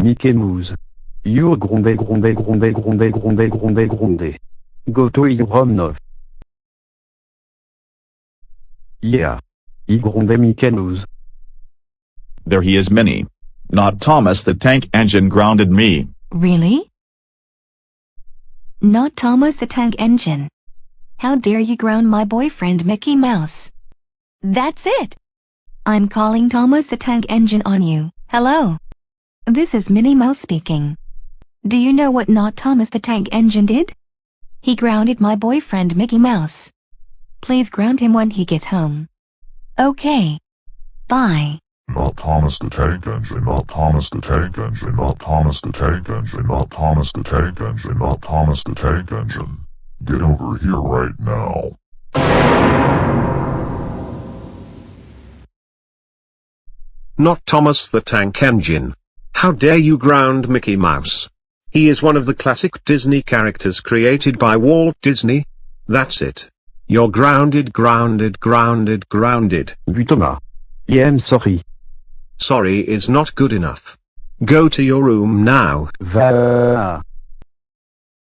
Mickey Mouse. You grondé grondé grondé grondé grondé grondé grondé. Go to your room now. Yeah. I grondé Mickey Mouse. There he is, Minnie. Not Thomas the Tank Engine grounded me. Really? Not Thomas the Tank Engine. How dare you ground my boyfriend Mickey Mouse? That's it! I'm calling Thomas the Tank Engine on you. Hello. This is Minnie Mouse speaking. Do you know what Not Thomas the Tank Engine did? He grounded my boyfriend Mickey Mouse. Please ground him when he gets home. Okay. Bye. Not Thomas the Tank Engine, not Thomas the Tank Engine, not Thomas the Tank Engine, not Thomas the Tank Engine, not Thomas the Tank Engine. Get over here right now. Not Thomas the Tank Engine. How dare you ground Mickey Mouse? He is one of the classic Disney characters created by Walt Disney. That's it. You're grounded, grounded, grounded, grounded. Vu Thomas. Yeah, I'm sorry. Sorry is not good enough. Go to your room now. Va.